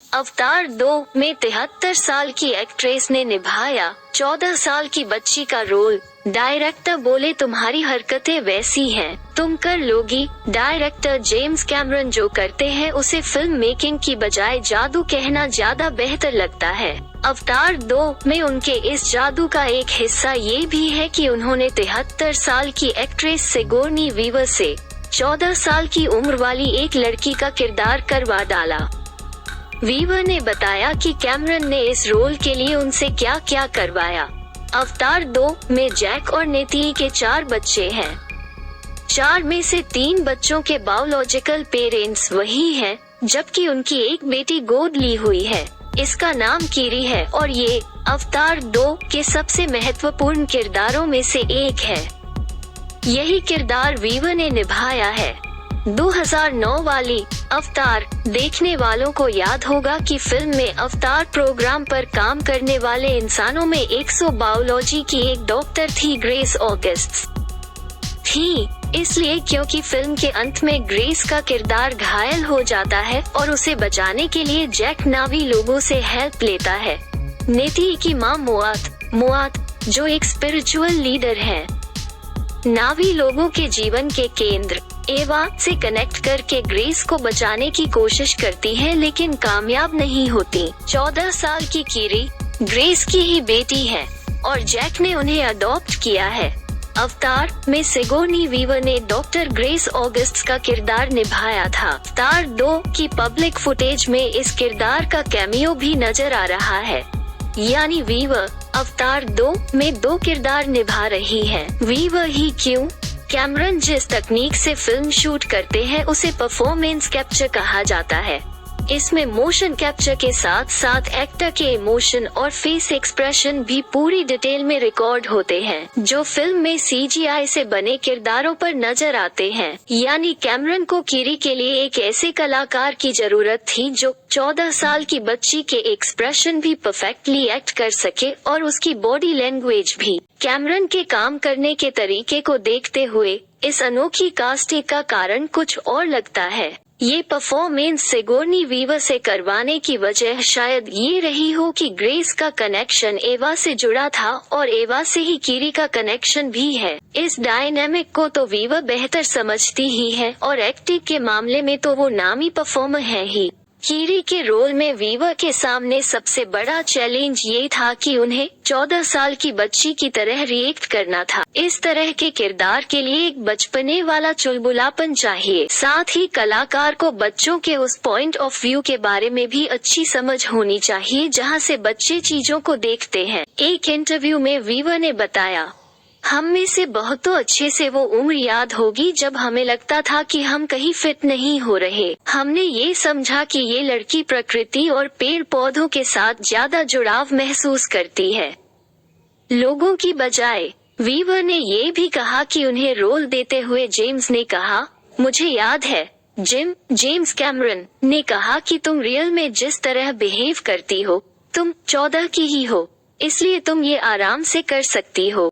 अवतार 2 में 73 साल की एक्ट्रेस ने निभाया 14 साल की बच्ची का रोल। डायरेक्टर बोले तुम्हारी हरकतें वैसी हैं, तुम कर लोगी। डायरेक्टर जेम्स कैमरन जो करते हैं उसे फिल्म मेकिंग की बजाय जादू कहना ज्यादा बेहतर लगता है। अवतार 2 में उनके इस जादू का एक हिस्सा ये भी है कि उन्होंने 73 साल की एक्ट्रेस सिगोर्नी वीवर से 14 साल की उम्र वाली एक लड़की का किरदार करवा डाला। वीवर ने बताया कि कैमरन ने इस रोल के लिए उनसे क्या क्या करवाया। अवतार 2 में जैक और नेती के 4 बच्चे हैं। 4 में से 3 बच्चों के बायोलॉजिकल पेरेंट्स वही हैं, जबकि उनकी एक बेटी गोद ली हुई है। इसका नाम कीरी है और ये अवतार 2 के सबसे महत्वपूर्ण किरदारों में से एक है। यही किरदार वीवर ने निभाया है। 2009 वाली अवतार देखने वालों को याद होगा कि फिल्म में अवतार प्रोग्राम पर काम करने वाले इंसानों में 100 बायोलॉजी की एक डॉक्टर थी, ग्रेस ऑगस्ट थी। इसलिए क्योंकि फिल्म के अंत में ग्रेस का किरदार घायल हो जाता है और उसे बचाने के लिए जैक नावी लोगों से हेल्प लेता है। नेती की मां मोआत जो एक स्पिरिचुअल लीडर है, नावी लोगों के जीवन के केंद्र एवा से कनेक्ट करके ग्रेस को बचाने की कोशिश करती है, लेकिन कामयाब नहीं होती। 14 साल की कीरी ग्रेस की ही बेटी है और जैक ने उन्हें अडॉप्ट किया है। अवतार में सिगोर्नी वीवर ने डॉक्टर ग्रेस ऑगस्ट का किरदार निभाया था। अवतार 2 की पब्लिक फुटेज में इस किरदार का कैमियो भी नजर आ रहा है, यानी वीवर अवतार 2 में 2 किरदार निभा रही है। वीवर ही क्यों? कैमरन जिस तकनीक से फिल्म शूट करते हैं उसे परफॉर्मेंस कैप्चर कहा जाता है। इसमें मोशन कैप्चर के साथ साथ एक्टर के इमोशन और फेस एक्सप्रेशन भी पूरी डिटेल में रिकॉर्ड होते हैं, जो फिल्म में सीजीआई से बने किरदारों पर नजर आते हैं। यानी कैमरन को कीरी के लिए एक ऐसे कलाकार की जरूरत थी जो 14 साल की बच्ची के एक्सप्रेशन भी परफेक्टली एक्ट कर सके और उसकी बॉडी लैंग्वेज भी। कैमरन के काम करने के तरीके को देखते हुए इस अनोखी कास्टिंग का कारण कुछ और लगता है। ये परफॉर्मेंस सिगोर्नी वीवर से करवाने की वजह शायद ये रही हो कि ग्रेस का कनेक्शन एवा से जुड़ा था और एवा से ही कीरी का कनेक्शन भी है। इस डायनेमिक को तो वीवर बेहतर समझती ही है और एक्टिंग के मामले में तो वो नामी परफॉर्मर है ही। कीरी के रोल में वीवर के सामने सबसे बड़ा चैलेंज ये था कि उन्हें 14 साल की बच्ची की तरह रिएक्ट करना था। इस तरह के किरदार के लिए एक बचपने वाला चुलबुलापन चाहिए। साथ ही कलाकार को बच्चों के उस पॉइंट ऑफ व्यू के बारे में भी अच्छी समझ होनी चाहिए जहां से बच्चे चीजों को देखते हैं। एक इंटरव्यू में वीवर ने बताया, हम में से बहुतों अच्छे से वो उम्र याद होगी जब हमें लगता था कि हम कहीं फिट नहीं हो रहे। हमने ये समझा कि ये लड़की प्रकृति और पेड़ पौधों के साथ ज्यादा जुड़ाव महसूस करती है, लोगों की बजाय। वीवर ने ये भी कहा कि उन्हें रोल देते हुए जेम्स ने कहा, मुझे याद है जेम्स कैमरन ने कहा कि तुम रियल में जिस तरह बिहेव करती हो तुम 14 की ही हो, इसलिए तुम ये आराम से कर सकती हो।